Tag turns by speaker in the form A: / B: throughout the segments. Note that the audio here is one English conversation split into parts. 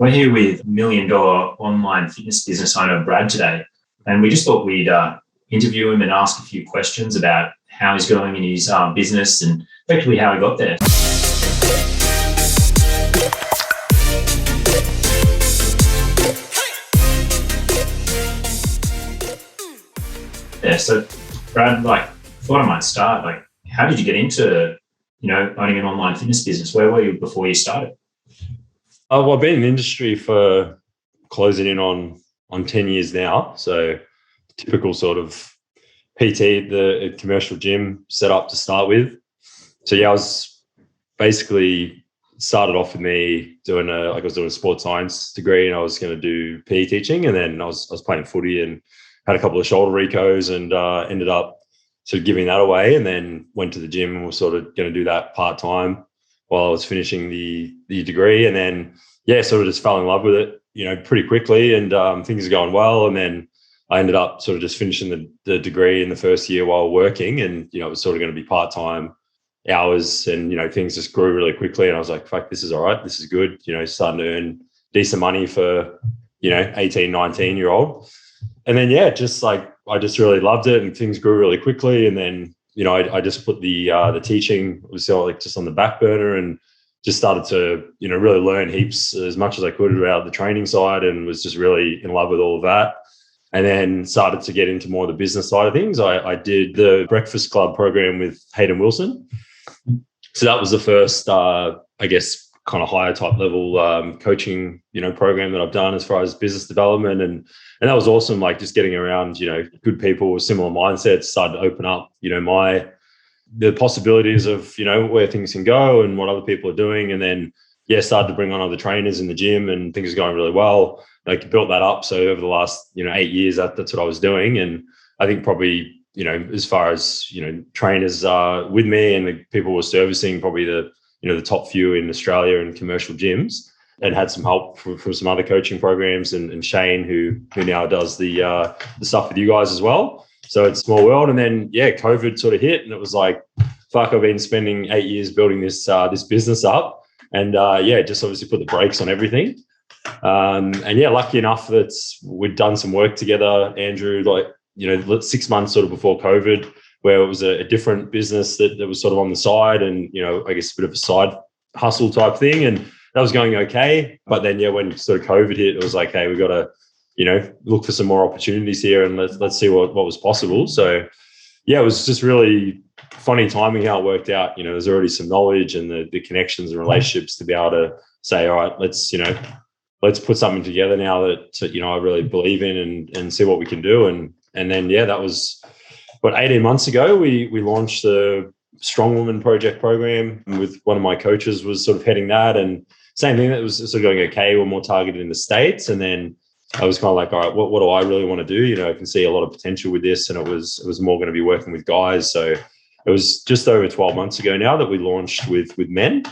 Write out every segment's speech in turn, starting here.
A: We're here with $1 million online fitness business owner, Brad, today. And we just thought we'd interview him and ask a few questions about how he's going in his business and effectively how he got there. Yeah, so Brad, I thought I might start. How did you get into, owning an online fitness business? Where were you before you started?
B: Well, I've been in the industry for closing in on 10 years now. So typical sort of PT, the commercial gym set up to start with. So yeah, I was basically started off with me doing I was doing a sports science degree, and I was going to do PE teaching, and then I was playing footy and had a couple of shoulder recos, and ended up sort of giving that away, and then went to the gym and was sort of going to do that part-time while I was finishing the degree. And then, sort of just fell in love with it, pretty quickly, and things are going well. And then I ended up sort of just finishing the degree in the first year while working, and, it was sort of going to be part-time hours, and, things just grew really quickly. And I was like, fuck, this is all right. This is good. Starting to earn decent money for, 18, 19-year-old. And then, I just really loved it, and things grew really quickly. And then, I just put the teaching was just on the back burner, and just started to, really learn heaps as much as I could about the training side, and was just really in love with all of that. And then started to get into more of the business side of things. I did the Breakfast Club program with Hayden Wilson. So that was the first, kind of higher type level coaching, program that I've done as far as business development. And that was awesome. Just getting around, good people with similar mindsets, started to open up, the possibilities of, where things can go and what other people are doing. And then, started to bring on other trainers in the gym, and things are going really well. Built that up. So over the last, 8 years, that's what I was doing. And I think probably, as far as, trainers with me and the people we're servicing, probably the top few in Australia in commercial gyms, and had some help from some other coaching programs, and Shane, who now does the stuff with you guys as well. So it's a small world. And then, COVID sort of hit, and it was like, fuck, I've been spending 8 years building this business up, and just obviously put the brakes on everything. Lucky enough that we'd done some work together, Andrew, 6 months sort of before COVID, where it was a different business that was sort of on the side, and, a bit of a side hustle type thing. And that was going okay. But then, when sort of COVID hit, it was like, hey, we've got to, look for some more opportunities here, and let's see what was possible. So, it was just really funny timing how it worked out. There's already some knowledge and the connections and relationships to be able to say, all right, let's put something together now that, I really believe in, and see what we can do. And then, that was, 18 months ago, we launched the Strong Woman Project program with one of my coaches was sort of heading that, and same thing, that was sort of going okay. We're more targeted in the States. And then I was kind of like, all right, what do I really want to do? I can see a lot of potential with this, and it was more going to be working with guys. So it was just over 12 months ago now that we launched with men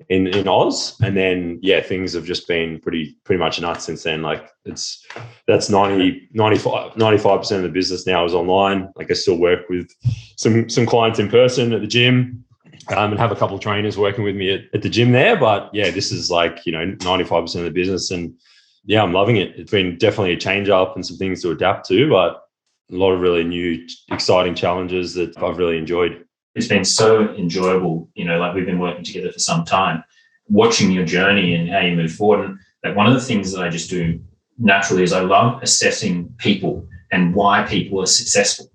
B: in Oz. And then, things have just been pretty much nuts since then. That's 95% of the business now is online. I still work with some clients in person at the gym, and have a couple of trainers working with me at the gym there. But this is 95% of the business, and I'm loving it. It's been definitely a change up and some things to adapt to, but a lot of really new, exciting challenges that I've really enjoyed.
A: It's been so enjoyable, we've been working together for some time, watching your journey and how you move forward. And one of the things that I just do naturally is I love assessing people and why people are successful.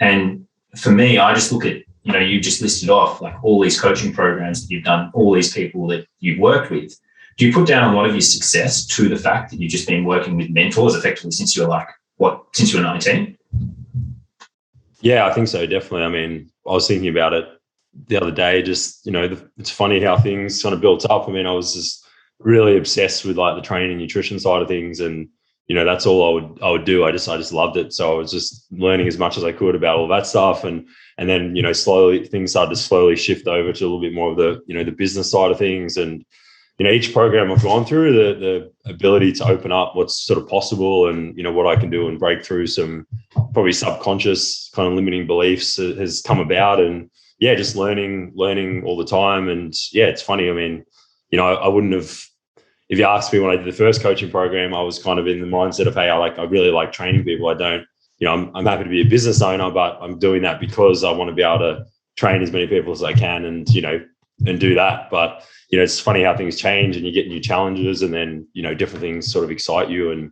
A: And for me, I just look at, you just listed off all these coaching programs that you've done, all these people that you've worked with. Do you put down a lot of your success to the fact that you've just been working with mentors effectively since you were since you were 19?
B: Yeah, I think so, definitely. I mean, I was thinking about it the other day, just, it's funny how things kind of built up. I mean, I was just really obsessed with the training and nutrition side of things. And, that's all I would do. I just loved it. So I was just learning as much as I could about all that stuff. And then, slowly things started to slowly shift over to a little bit more of the, the business side of things. And, each program I've gone through, the ability to open up what's sort of possible, and, what I can do and break through some probably subconscious kind of limiting beliefs has come about. And just learning all the time. And it's funny. I mean, I wouldn't have if you ask me when I did the first coaching program, I was kind of in the mindset of, hey, I really like training people. I don't, I'm happy to be a business owner, but I'm doing that because I want to be able to train as many people as I can and do that. But, it's funny how things change and you get new challenges and then, different things sort of excite you. And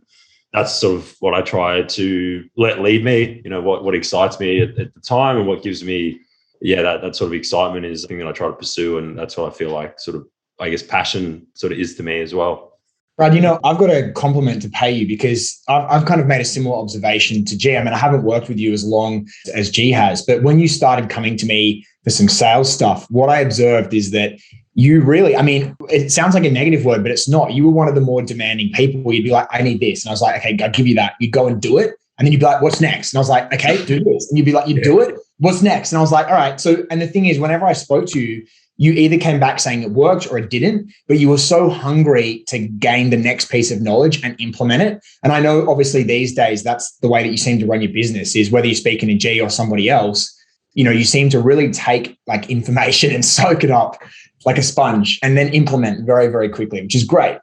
B: that's sort of what I try to let lead me, what excites me at the time and what gives me, that sort of excitement is the thing that I try to pursue. And that's what I feel like sort of, I guess, passion sort of is to me as well.
C: Brad, I've got a compliment to pay you because I've kind of made a similar observation to G. I mean, I haven't worked with you as long as G has, but when you started coming to me for some sales stuff, what I observed is that you really, I mean, it sounds like a negative word, but it's not. You were one of the more demanding people. You'd be like, I need this. And I was like, okay, I'll give you that. You'd go and do it. And then you'd be like, what's next? And I was like, okay, do this. And you'd be like, you do it. What's next? And I was like, all right. So, and the thing is, whenever I spoke to you, you either came back saying it worked or it didn't, but you were so hungry to gain the next piece of knowledge and implement it. And I know obviously these days, that's the way that you seem to run your business is whether you're speaking to G or somebody else, you seem to really take like information and soak it up like a sponge and then implement very, very quickly, which is great.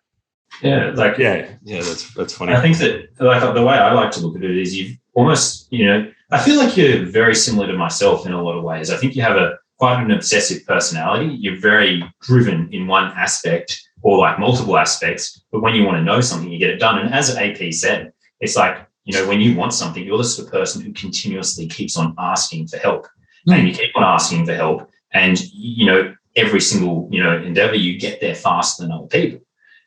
A: Yeah.
B: That's funny.
A: I think that like the way I like to look at it is you've almost, I feel like you're very similar to myself in a lot of ways. I think you have quite an obsessive personality. You're very driven in one aspect or like multiple aspects, but when you want to know something, you get it done. And as AP said, it's like, when you want something, you're the sort of person who continuously keeps on asking for help and you keep on asking for help. And, every single, endeavor, you get there faster than other people.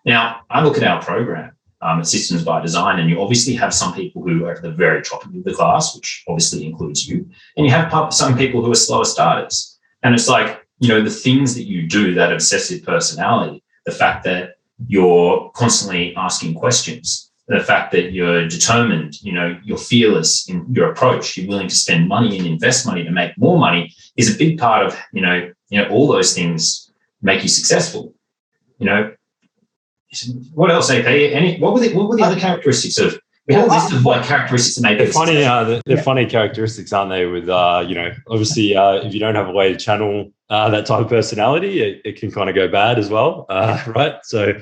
A: Now, I look at our program at Systems by Design, and you obviously have some people who are at the very top of the class, which obviously includes you, and you have some people who are slower starters. And it's like, the things that you do, that obsessive personality, the fact that you're constantly asking questions, the fact that you're determined, you're fearless in your approach, you're willing to spend money and invest money to make more money is a big part of, all those things make you successful. What else, AP? What were the other characteristics of? We have a list of like characteristics that make it
B: funny. They're funny characteristics, aren't they? With obviously, if you don't have a way to channel that type of personality, it can kind of go bad as well, right? So,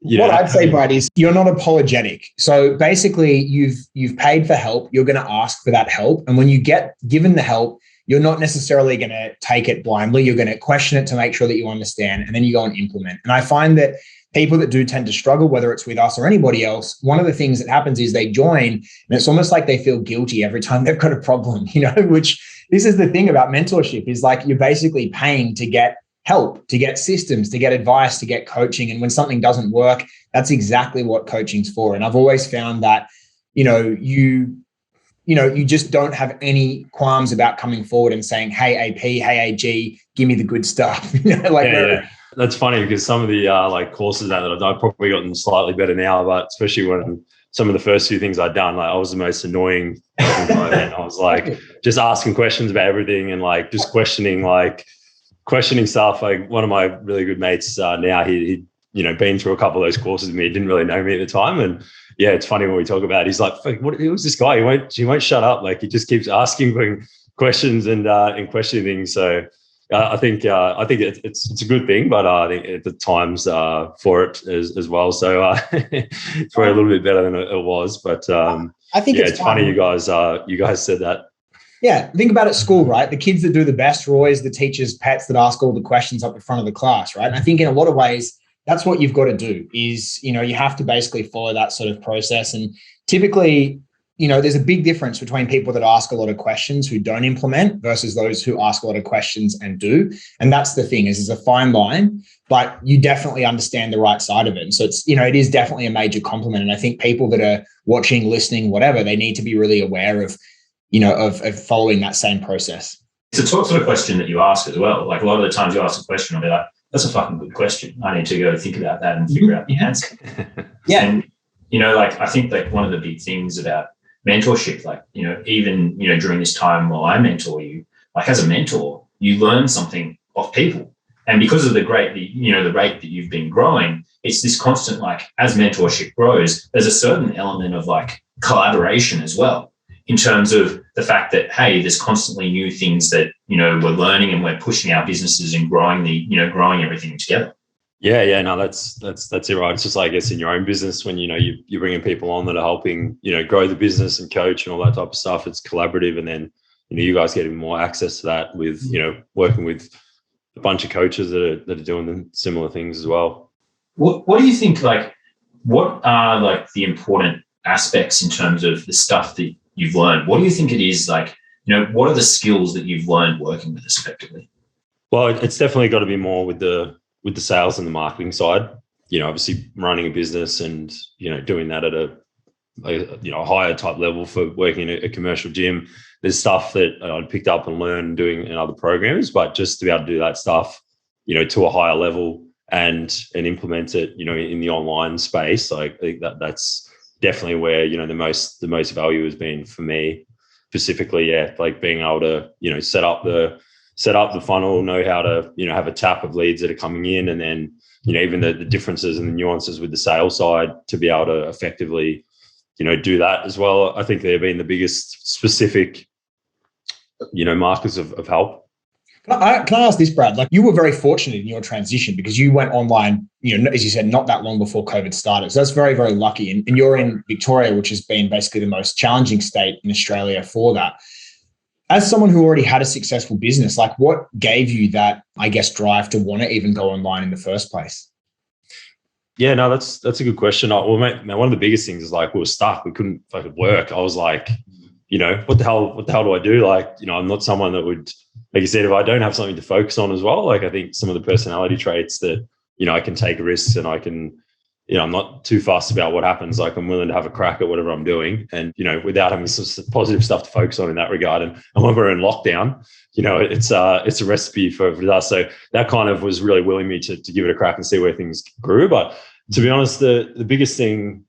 C: what I'd say, Brad, is you're not apologetic. So basically, you've paid for help. You're going to ask for that help, and when you get given the help, you're not necessarily going to take it blindly. You're going to question it to make sure that you understand, and then you go and implement. And I find that people that do tend to struggle, whether it's with us or anybody else, one of the things that happens is they join and it's almost like they feel guilty every time they've got a problem, which this is the thing about mentorship is like you're basically paying to get help, to get systems, to get advice, to get coaching. And when something doesn't work, that's exactly what coaching's for. And I've always found that, you just don't have any qualms about coming forward and saying, hey, AP, hey, AG, give me the good stuff.
B: That's funny because some of the courses that I've probably gotten slightly better now, but especially when some of the first few things I'd done, like I was the most annoying person and I was like just asking questions about everything and like just questioning stuff. Like one of my really good mates now, he'd been through a couple of those courses with me. He didn't really know me at the time. And yeah, it's funny when we talk about it, he's like, who's this guy? He won't shut up. Like he just keeps asking questions and questioning things. So I think it's a good thing, but I think at the times for it as well. So it's probably a little bit better than it was. But
C: I think
B: it's funny you guys said that.
C: Yeah, think about it at school, right? The kids that do the best are always the teachers' pets that ask all the questions up in front of the class, right? And I think in a lot of ways, that's what you've got to do is, you have to basically follow that sort of process. And typically, there's a big difference between people that ask a lot of questions who don't implement versus those who ask a lot of questions and do. And that's the thing is a fine line, but you definitely understand the right side of it. And so it's, it is definitely a major compliment. And I think people that are watching, listening, whatever, they need to be really aware of, of following that same process.
A: It's a sort of question that you ask as well. Like a lot of the times you ask a question, I'll be like, that's a fucking good question. I need to go think about that and figure out the answer.
C: Yeah.
A: And, I think like one of the big things about mentorship, like, even, during this time while I mentor you, like as a mentor, you learn something off people. And because of the rate that you've been growing, it's this constant, like as mentorship grows, there's a certain element of like collaboration as well, in terms of the fact that, hey, there's constantly new things that, we're learning and we're pushing our businesses and growing everything together.
B: Yeah, no, that's it, right? It's just like, I guess in your own business, when you're bringing people on that are helping grow the business and coach and all that type of stuff, it's collaborative, and then you guys get even more access to that with working with a bunch of coaches that are doing similar things as well.
A: What do you think? Like, what are like the important aspects in terms of the stuff that you've learned? What do you think it is? Like, what are the skills that you've learned working with us effectively?
B: Well, it's definitely got to be more with the sales and the marketing side. Obviously running a business and doing that at a higher type level for working in a commercial gym. There's stuff that I'd picked up and learned doing in other programs, but just to be able to do that stuff, to a higher level and implement it, in the online space, like, I think that's definitely where the most value has been for me specifically. Yeah, like being able to set up the funnel, know how to have a tap of leads that are coming in, and then even the differences and the nuances with the sales side to be able to effectively do that as well. I think they've been the biggest specific markers of help.
C: Can I ask this, Brad? Like, you were very fortunate in your transition because you went online, as you said, not that long before COVID started. So that's very, very lucky. And you're in Victoria, which has been basically the most challenging state in Australia for that. As someone who already had a successful business, like, what gave you that, I guess, drive to want to even go online in the first place?
B: Yeah, no, that's a good question. Well, mate, one of the biggest things is like we were stuck. We couldn't fucking work. I was like, what the hell do I do? Like, I'm not someone that would, like you said, if I don't have something to focus on as well, like I think some of the personality traits that, I can take risks and I can, I'm not too fussed about what happens. Like, I'm willing to have a crack at whatever I'm doing and, without having some positive stuff to focus on in that regard. And when we're in lockdown, it's a recipe for us. So that kind of was really willing me to give it a crack and see where things grew. But to be honest, the biggest thing,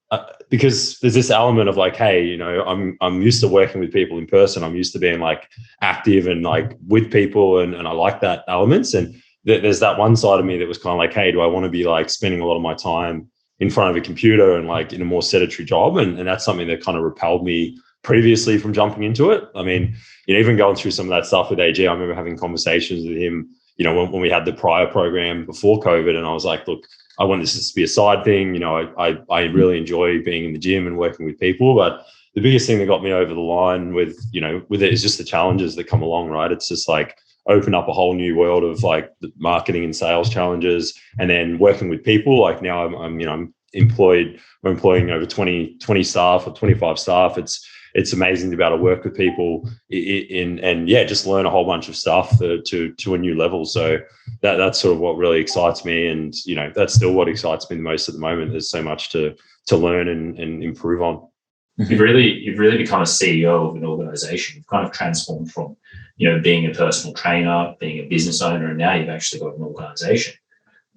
B: because there's this element of like, hey, I'm used to working with people in person. I'm used to being like active and like with people, and I like that elements. And there's that one side of me that was kind of like, hey, do I want to be like spending a lot of my time in front of a computer and like in a more sedentary job? And that's something that kind of repelled me previously from jumping into it. I mean, even going through some of that stuff with AG, I remember having conversations with him, when we had the prior program before COVID, and I was like, look, I want this to be a side thing. I really enjoy being in the gym and working with people, but the biggest thing that got me over the line with it is just the challenges that come along, right? It's just like open up a whole new world of like the marketing and sales challenges, and then working with people. Like now I'm employed, we're employing over 20 staff or 25 staff. It's amazing to be able to work with people and just learn a whole bunch of stuff to a new level. So that's sort of what really excites me. And, that's still what excites me the most at the moment. There's so much to learn and improve on.
A: You've really become a CEO of an organization. You've kind of transformed from, being a personal trainer, being a business owner, and now you've actually got an organization.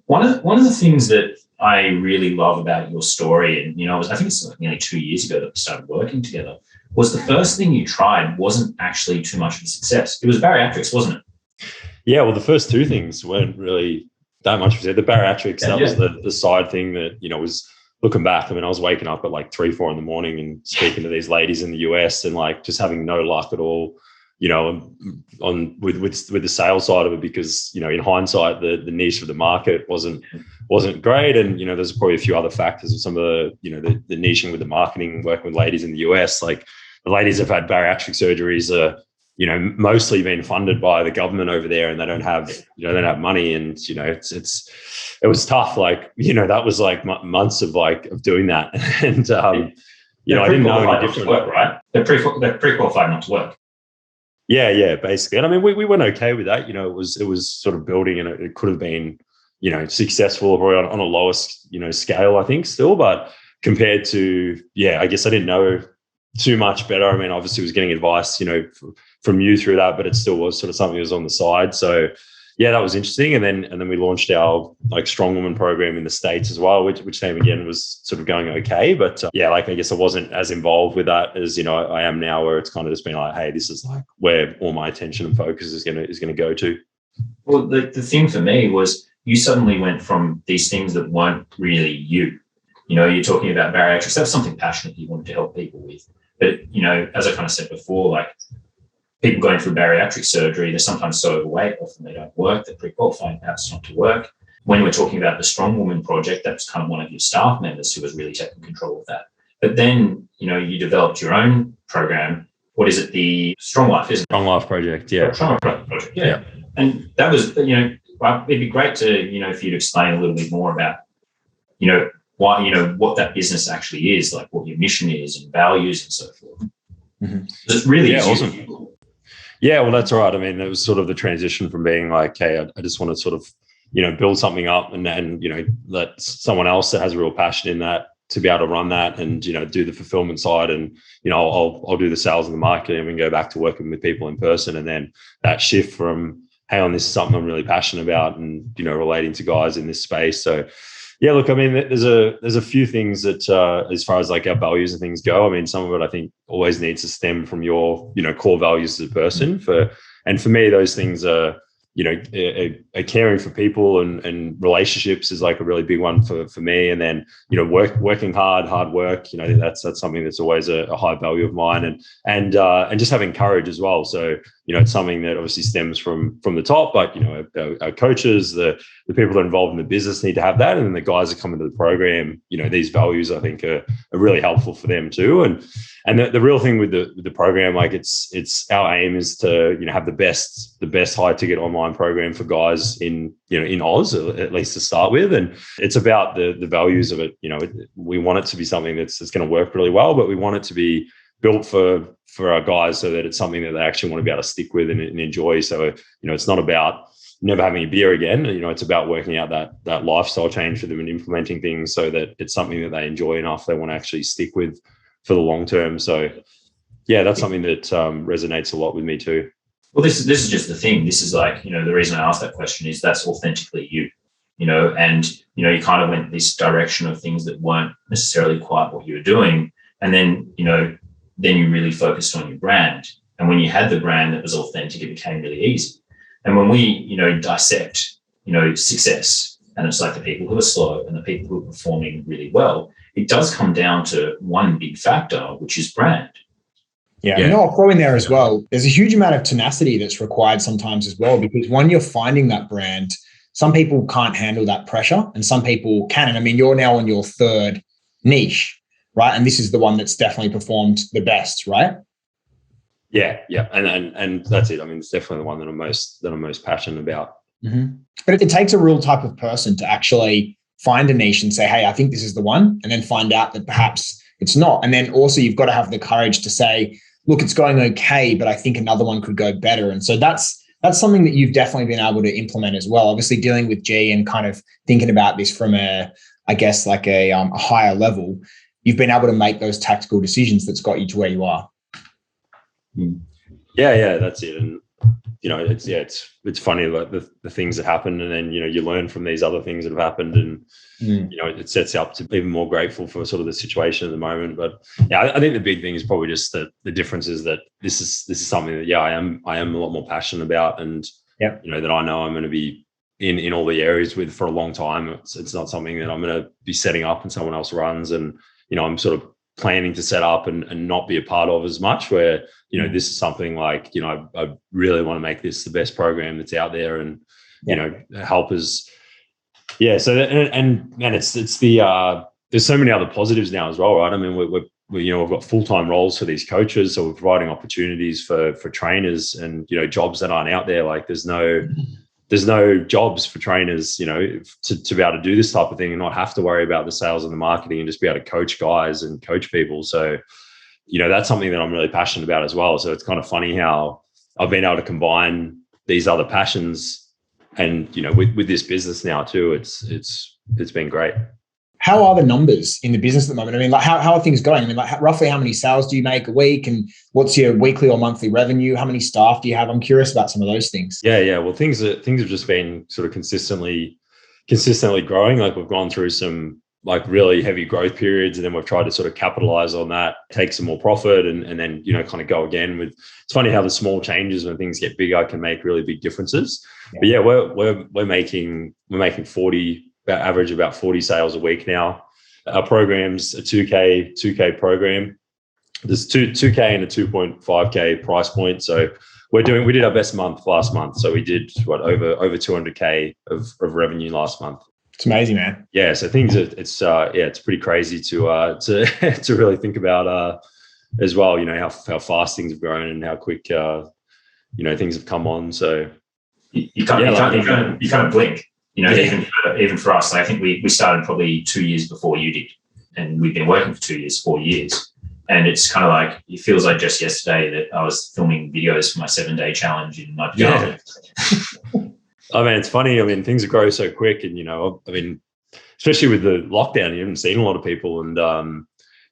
A: One of the things that I really love about your story, and, I think it's like nearly 2 years ago that we started working together, was the first thing you tried wasn't actually too much of a success. It was bariatrics, wasn't it?
B: Yeah, well, the first two things weren't really that much of it. The bariatrics, that was the side thing that, was looking back. I mean, I was waking up at like 3-4 in the morning and speaking to these ladies in the US and like just having no luck at all, with the sales side of it, because, in hindsight, the niche of the market wasn't great. And, there's probably a few other factors of some of the, the niching with the marketing, working with ladies in the US, like the ladies have had bariatric surgeries are, mostly being funded by the government over there, and they don't have, they don't have money. And, it was tough. Like, that was like months of doing that. And, I didn't know any different.
A: Work, right? They're pre-qualified not to work.
B: Yeah, basically. And I mean, we went okay with that. It was sort of building, and it could have been, successful on a lower, scale, I think still, but compared to, I guess I didn't know too much better. I mean, obviously was getting advice, from you through that, but it still was sort of something that was on the side. So yeah, that was interesting. And then we launched our like strong woman program in the States as well, which name again was sort of going okay. But I guess I wasn't as involved with that as, I am now, where it's kind of just been like, hey, this is like where all my attention and focus is going to go to.
A: Well, the thing for me was you suddenly went from these things that weren't really you. You're talking about bariatrics. That's something passionate you wanted to help people with. But, as I kind of said before, like people going through bariatric surgery, they're sometimes so overweight, often they don't work, they're pre-qualified perhaps not to work. when we're talking about the Strong Woman project, that was kind of one of your staff members who was really taking control of that. But then, you developed your own program. What is it? The Strong Life, isn't it?
B: Strong Life project, yeah.
A: Strong Life project, yeah. And that was, it'd be great to, for you to explain a little bit more about, why, what that business actually is, like what your mission is and values and so forth.
C: Mm-hmm.
A: It's really
B: awesome. Yeah, well, that's right. I mean, it was sort of the transition from being like, hey, I just want to sort of, build something up and let someone else that has a real passion in that to be able to run that and, do the fulfillment side. And, I'll do the sales and the marketing and go back to working with people in person. And then that shift from, hey, this is something I'm really passionate about and, relating to guys in this space. So, yeah, look, I mean, there's a few things that as far as like our values and things go, I mean, some of it I think always needs to stem from your, core values as a person. For me, those things are, caring for people and relationships is like a really big one for me. And then, working hard work, I think that's something that's always a high value of mine and just having courage as well. So, it's something that obviously stems from the top, but, our coaches, the people that are involved in the business need to have that. And then the guys that come into the program, these values I think are really helpful for them too. And the real thing with the program, like it's our aim is to, have the best high ticket online program for guys in Oz, at least to start with. And it's about the values of it. We want it to be something that's going to work really well, but we want it to be built for our guys so that it's something that they actually want to be able to stick with and enjoy. So, it's not about never having a beer again. It's about working out that lifestyle change for them and implementing things so that it's something that they enjoy enough they want to actually stick with for the long term. So yeah, that's something that resonates a lot with me too.
A: Well, this is just the thing. This is like, the reason I asked that question is that's authentically you, and, you kind of went this direction of things that weren't necessarily quite what you were doing. And then, then you really focused on your brand. And when you had the brand that was authentic, it became really easy. And when we, dissect, success, and it's like the people who are slow and the people who are performing really well, it does come down to one big factor, which is brand.
C: Yeah. I'll throw in there as well. There's a huge amount of tenacity that's required sometimes as well, because when you're finding that brand, some people can't handle that pressure and some people can. And I mean, you're now on your third niche, right? And this is the one that's definitely performed the best, right?
B: Yeah. And that's it. I mean, it's definitely the one that I'm most passionate about.
C: Mm-hmm. But it takes a real type of person to actually find a niche and say, hey, I think this is the one, and then find out that perhaps it's not. And then also you've got to have the courage to say, look, it's going okay, but I think another one could go better. And so that's something that you've definitely been able to implement as well. Obviously dealing with G and kind of thinking about this from a higher level, you've been able to make those tactical decisions that's got you to where you are.
B: Yeah, that's it. And it's funny, like the things that happen, and then you learn from these other things that have happened, and it sets you up to be even more grateful for sort of the situation at the moment. But yeah, I think the big thing is probably just that the difference is that this is something that I am a lot more passionate about, and that I know I'm going to be in all the areas with for a long time. It's not something that I'm going to be setting up and someone else runs, and I'm sort of planning to set up and not be a part of as much, where this is something like I really want to make this the best program that's out there, and help us. Yeah. So and it's the there's so many other positives now as well, right? I mean, we've got full-time roles for these coaches, so we're providing opportunities for trainers and jobs that aren't out there. Like there's no jobs for trainers, to be able to do this type of thing and not have to worry about the sales and the marketing, and just be able to coach guys and coach people. So, that's something that I'm really passionate about as well. So it's kind of funny how I've been able to combine these other passions and, with this business now too. It's been great.
C: How are the numbers in the business at the moment? I mean, like how are things going? I mean, like roughly how many sales do you make a week, and what's your weekly or monthly revenue? How many staff do you have? I'm curious about some of those things.
B: Yeah. Well, things have just been sort of consistently growing. Like we've gone through some like really heavy growth periods, and then we've tried to sort of capitalize on that, take some more profit, and then kind of go again. It's funny how the small changes when things get bigger can make really big differences. Yeah. But yeah, we're making 40. Average about 40 sales a week now. Our program's a 2K program. There's 2K and a 2.5K price point. So we did our best month last month. So we did over 200K of revenue last month.
C: It's amazing, man.
B: Yeah. So it's pretty crazy to really think about as well, how fast things have grown and how quick, things have come on. So
A: you kind of blink, even for us. Like, I think we started probably 2 years before you did, and we've been working for 2 years, 4 years. And it's kind of like, it feels like just yesterday that I was filming videos for my 7-day challenge in my pajamas.
B: Yeah. I mean, it's funny. I mean, things grow so quick, and especially with the lockdown, you haven't seen a lot of people, and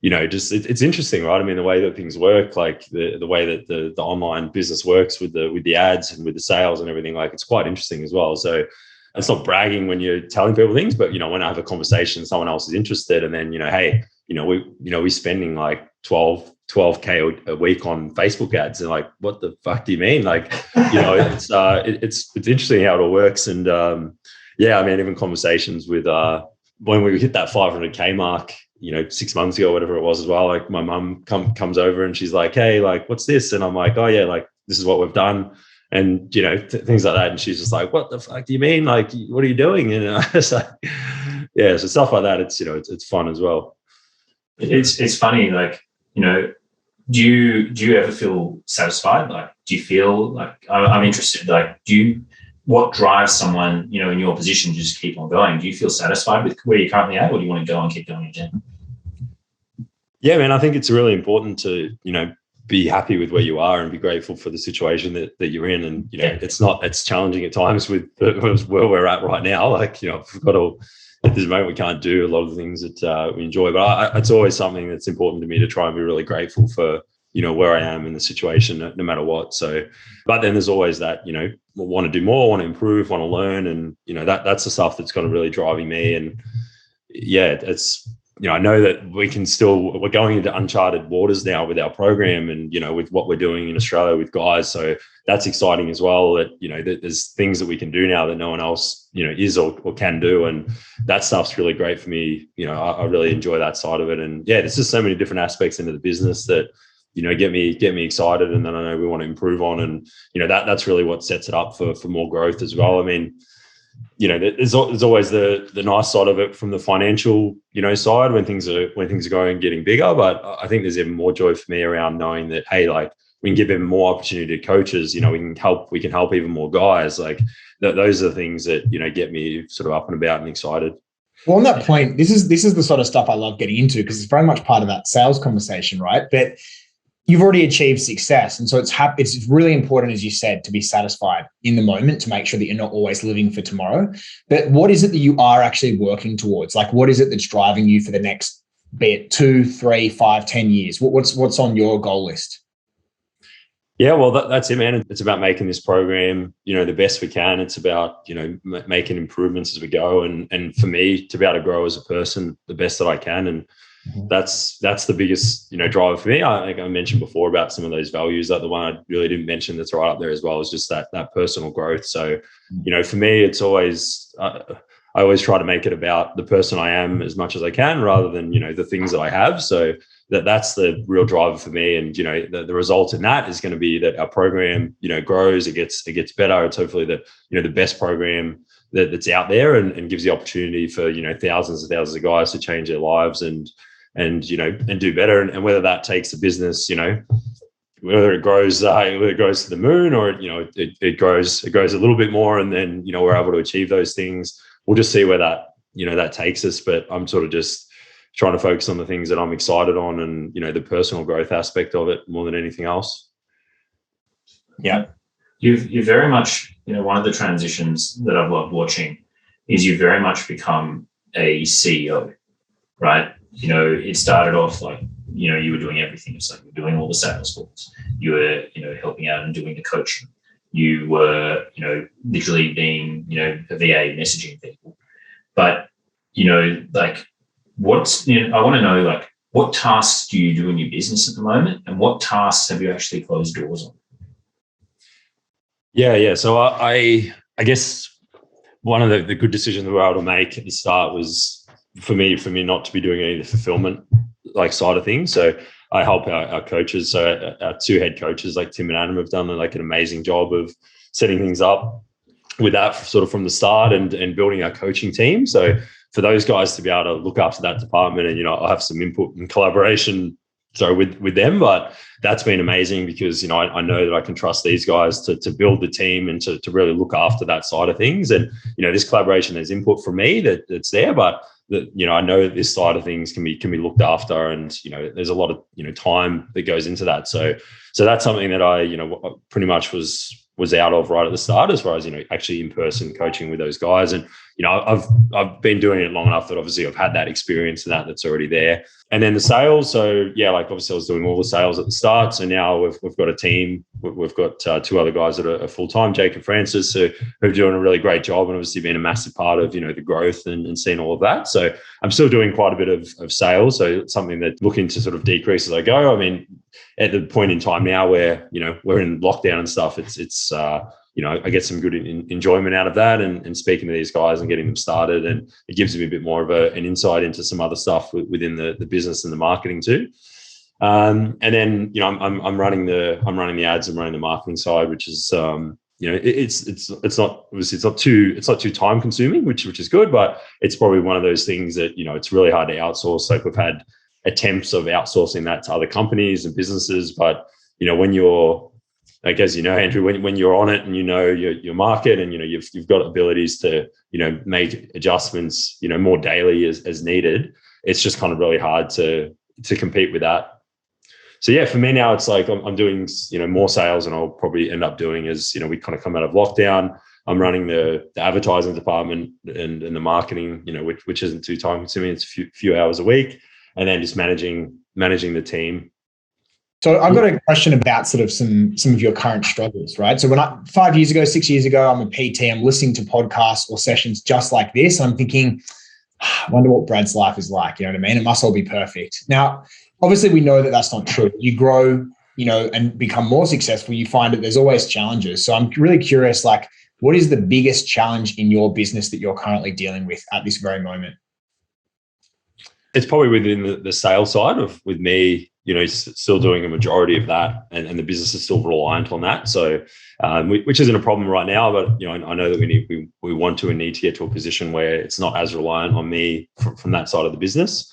B: it's interesting, right? I mean, the way that things work, like the way that the online business works with the ads and with the sales and everything, like, it's quite interesting as well. So it's not bragging when you're telling people things, but when I have a conversation, someone else is interested, and then hey, we're spending like 12K a week on Facebook ads, and like, what the fuck do you mean? Like, it's interesting how it all works. And even conversations with when we hit that 500K mark, 6 months ago, whatever it was as well, like my mum comes over and she's like, hey, like, what's this? And I'm like, oh yeah, like, this is what we've done. And, things like that. And she's just like, what the fuck do you mean? Like, what are you doing? And I was like, yeah, so stuff like that. It's, it's fun as well.
A: It's funny, like, do you ever feel satisfied? Like, do you feel like, I'm interested, like, what drives someone, in your position to just keep on going? Do you feel satisfied with where you're currently at, or do you want to go and keep going again?
B: Yeah, man, I think it's really important to, be happy with where you are and be grateful for the situation that you're in. And, it's challenging at times with where we're at right now. Like, we've got to, at this moment, we can't do a lot of the things that we enjoy, but it's always something that's important to me to try and be really grateful for, where I am in the situation, no matter what. So, but then there's always that, want to do more, want to improve, want to learn. And, that's the stuff that's kind of really driving me. And yeah, it's, I know that we're going into uncharted waters now with our program and, with what we're doing in Australia with guys. So that's exciting as well, that, that there's things that we can do now that no one else, is or can do. And that stuff's really great for me. I really enjoy that side of it. And yeah, there's just so many different aspects into the business that, get me excited, and then I know we want to improve on. And, that's really what sets it up for more growth as well. I mean, there's always the nice side of it from the financial, side when things are going and getting bigger. But I think there's even more joy for me around knowing that, hey, like, we can give even more opportunity to coaches. We can help even more guys. Like, those are the things that, get me sort of up and about and excited.
C: Well, on that point, this is the sort of stuff I love getting into, because it's very much part of that sales conversation, right? But you've already achieved success. And so it's really important, as you said, to be satisfied in the moment, to make sure that you're not always living for tomorrow. But what is it that you are actually working towards? Like, what is it that's driving you for the next, be it 2, 3, 5, 10 years? What's on your goal list?
B: Yeah, well, that's it, man. It's about making this program, the best we can. It's about, making improvements as we go. And for me to be able to grow as a person the best that I can. And that's the biggest, driver for me. I mentioned before about some of those values. That the one I really didn't mention that's right up there as well is just that personal growth. So, for me, it's always, I always try to make it about the person I am as much as I can, rather than, the things that I have. So that's the real driver for me. And, the result in that is going to be that our program, grows, it gets better. It's hopefully the best program that's out there, and gives the opportunity for, thousands and thousands of guys to change their lives and do better. And whether that takes the business, whether it grows to the moon, or, it grows a little bit more, and then, we're able to achieve those things. We'll just see where that, that takes us. But I'm sort of just trying to focus on the things that I'm excited on, and, the personal growth aspect of it more than anything else.
A: Yeah. You've very much, one of the transitions that I've loved watching is you very much become a CEO, right? It started off like, you were doing everything. It's like, you're doing all the sales calls. You were, helping out and doing the coaching. You were, literally being, a VA messaging people. But, like, I want to know, like, what tasks do you do in your business at the moment, and what tasks have you actually closed doors on?
B: Yeah. So I guess one of the good decisions we were able to make at the start was for me not to be doing any of the fulfillment side of things. So I help our coaches. So our two head coaches, like Tim and Adam, have done like an amazing job of setting things up with that sort of from the start and building our coaching team. So for those guys to be able to look after that department, and I'll have some input and collaboration with them, but that's been amazing because I know that I can trust these guys to build the team and to really look after that side of things. And this collaboration, there's input from me that's there, but I know that this side of things can be looked after, and there's a lot of time that goes into that. So that's something that I pretty much was out of right at the start, as far as actually in person coaching with those guys. And I've been doing it long enough that obviously I've had that experience and that's already there. And then the sales, so yeah, like obviously I was doing all the sales at the start. So now we've got a team. We've got two other guys that are full time, Jake and Francis, who are doing a really great job, and obviously been a massive part of the growth and seeing all of that. So I'm still doing quite a bit of sales. So it's something that looking to sort of decrease as I go. I mean, at the point in time now where we're in lockdown and stuff, it's I get some good enjoyment out of that and speaking to these guys and getting them started, and it gives me a bit more of an insight into some other stuff within the business and the marketing too. And then I'm running the ads and running the marketing side, which is it's not obviously it's not too time consuming, which is good, but it's probably one of those things that it's really hard to outsource. Like we've had attempts of outsourcing that to other companies and businesses, but when you're, like, as Andrew, when you're on it and your market and you've got abilities to make adjustments more daily as needed, it's just kind of really hard to compete with that. So yeah, for me now it's like I'm doing more sales, and I'll probably end up doing as we kind of come out of lockdown. I'm running the advertising department and the marketing, which isn't too time consuming. It's a few hours a week, and then just managing the team.
C: So I've got a question about sort of some of your current struggles, right? So when 5 years ago, 6 years ago, I'm a PT, I'm listening to podcasts or sessions just like this. I'm thinking, I wonder what Brad's life is like. You know what I mean? It must all be perfect. Now, obviously we know that that's not true. You grow, and become more successful. You find that there's always challenges. So I'm really curious, like, what is the biggest challenge in your business that you're currently dealing with at this very moment?
B: It's probably within the sales side with me, still doing a majority of that, and the business is still reliant on that. So, which isn't a problem right now, but I know that we want to and need to get to a position where it's not as reliant on me from that side of the business.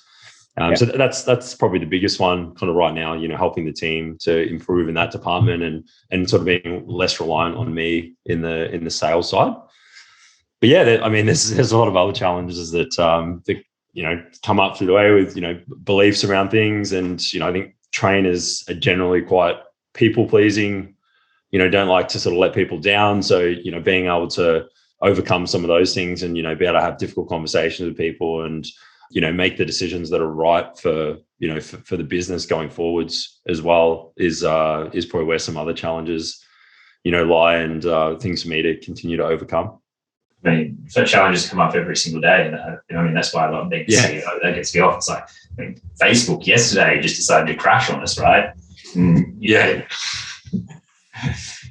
B: So that's probably the biggest one kind of right now. Helping the team to improve in that department and sort of being less reliant on me in the sales side. But yeah, there's a lot of other challenges that come up through the way with, beliefs around things. And, I think trainers are generally quite people pleasing, don't like to sort of let people down. So, being able to overcome some of those things and, be able to have difficult conversations with people and, make the decisions that are right for the business going forwards as well is probably where some other challenges, lie, and things for me to continue to overcome.
A: I mean, so challenges come up every single day. And that's why I love being CEO. That gets me off. It's like, Facebook yesterday just decided to crash on us, right?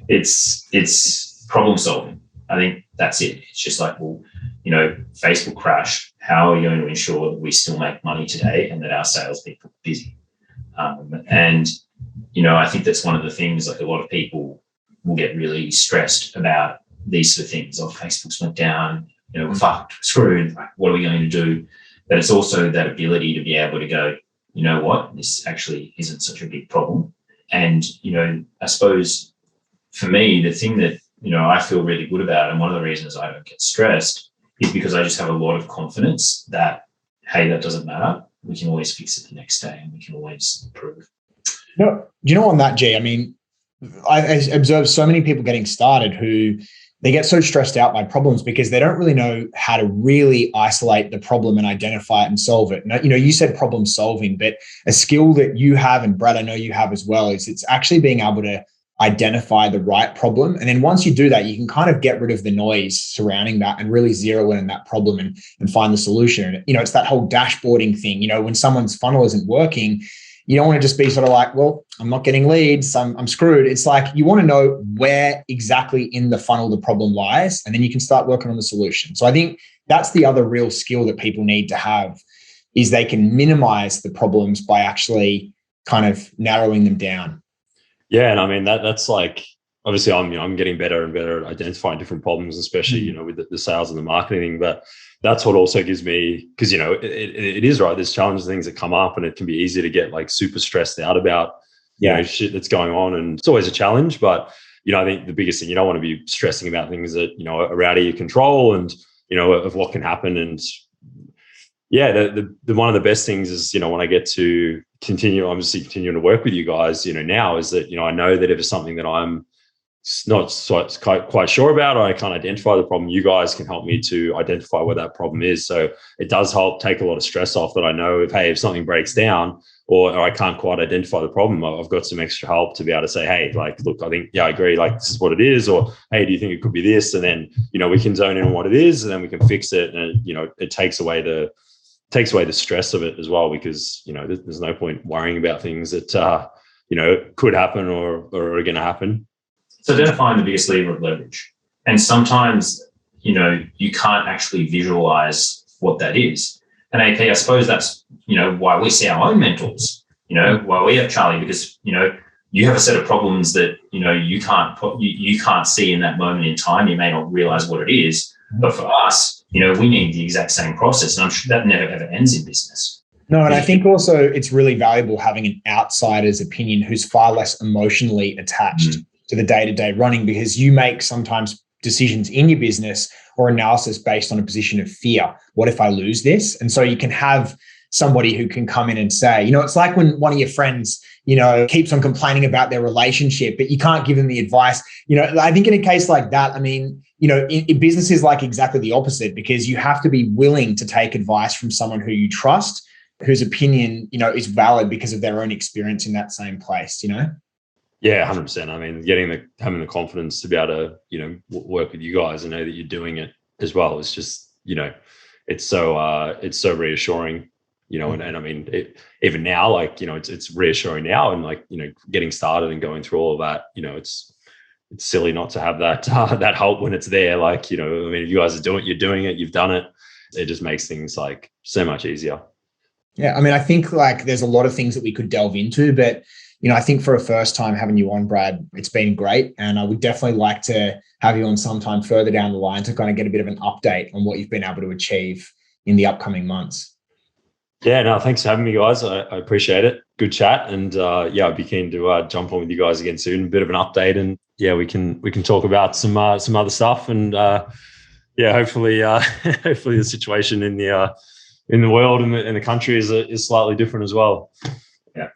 A: It's problem solving. I think that's it. It's just like, well, Facebook crashed. How are we going to ensure that we still make money today and that our salespeople are busy? And I think that's one of the things, like, a lot of people will get really stressed about these sort of things. Oh, Facebook's went down, we're fucked, screwed, like, what are we going to do? But it's also that ability to be able to go, you know what, this actually isn't such a big problem. And, I suppose for me, the thing that, I feel really good about, and one of the reasons I don't get stressed, is because I just have a lot of confidence that, hey, that doesn't matter. We can always fix it the next day and we can always improve.
C: On that, G, I mean, I observed so many people getting started who they get so stressed out by problems because they don't really know how to really isolate the problem and identify it and solve it. You said problem solving, but a skill that you have, and Brad, I know you have as well, is it's actually being able to identify the right problem. And then once you do that, you can kind of get rid of the noise surrounding that and really zero in on that problem and find the solution. It's that whole dashboarding thing. When someone's funnel isn't working, you don't want to just be sort of like, well, I'm not getting leads, I'm screwed. It's like you want to know where exactly in the funnel the problem lies, and then you can start working on the solution. So I think that's the other real skill that people need to have, is they can minimize the problems by actually kind of narrowing them down?
B: Yeah, and I mean that's like, obviously I'm getting better and better at identifying different problems, especially with the sales and the marketing. But that's what also gives me, because it is right. There's challenges, things that come up, and it can be easy to get like super stressed out about shit that's going on, and it's always a challenge. But I think the biggest thing, you don't want to be stressing about things that are out of your control, and of what can happen. And the one of the best things is when I get to continuing to work with you guys now, is that I know that if it's something that I'm not quite sure about, or I can't identify the problem, you guys can help me to identify what that problem is. So it does help take a lot of stress off, that I know if something breaks down or I can't quite identify the problem, I've got some extra help to be able to say, hey, like, look, I think, I agree, like, this is what it is, or hey, do you think it could be this? And then we can zone in on what it is, and then we can fix it. And it takes away the stress of it as well, because there's no point worrying about things that could happen or are going to happen.
A: So identifying the biggest lever of leverage. And sometimes, you can't actually visualize what that is. And AP, I suppose that's, why we see our own mentors, why we have Charlie, because, you have a set of problems that, you can't see in that moment in time. You may not realize what it is. But for us, we need the exact same process. And I'm sure that never, ever ends in business.
C: No, and I think also it's really valuable having an outsider's opinion who's far less emotionally attached to the day-to-day running, because you make sometimes decisions in your business or analysis based on a position of fear. What if I lose this? And so you can have somebody who can come in and say, it's like when one of your friends, keeps on complaining about their relationship, but you can't give them the advice. I think in a case like that, I mean, in business is like exactly the opposite, because you have to be willing to take advice from someone who you trust, whose opinion, is valid because of their own experience in that same place,
B: Yeah, 100%. I mean, having the confidence to be able to, work with you guys and know that you're doing it as well. It's just, it's so reassuring, and I mean, even now, like, it's reassuring now, and like, getting started and going through all of that, it's silly not to have that, that help when it's there. Like, I mean, if you guys you're doing it, you've done it. It just makes things like so much easier.
C: Yeah. I mean, I think like there's a lot of things that we could delve into, but I think for a first time having you on, Brad, it's been great. And I would definitely like to have you on sometime further down the line to kind of get a bit of an update on what you've been able to achieve in the upcoming months.
B: Yeah, no, thanks for having me, guys. I appreciate it. Good chat. And I'd be keen to jump on with you guys again soon. A bit of an update, and we can talk about some other stuff. And hopefully hopefully the situation in the world and the country is slightly different as well.
C: Yeah.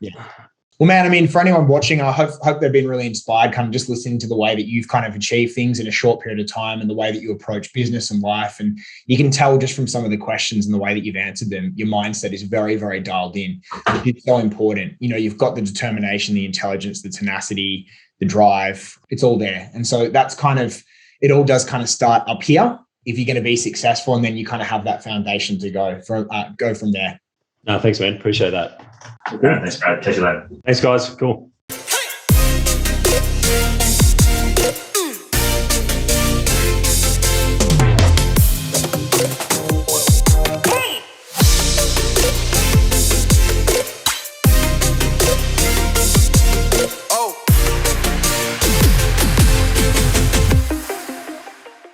C: Well, man, I mean, for anyone watching, I hope they've been really inspired, kind of just listening to the way that you've kind of achieved things in a short period of time and the way that you approach business and life. And you can tell just from some of the questions and the way that you've answered them, your mindset is very, very dialed in. It's so important. You've got the determination, the intelligence, the tenacity, the drive. It's all there. And so that's kind of, it all does kind of start up here if you're going to be successful. And then you kind of have that foundation to go from there.
B: No, thanks, man. Appreciate that.
A: Thanks, Brad. Catch you later.
B: Thanks, guys. Cool.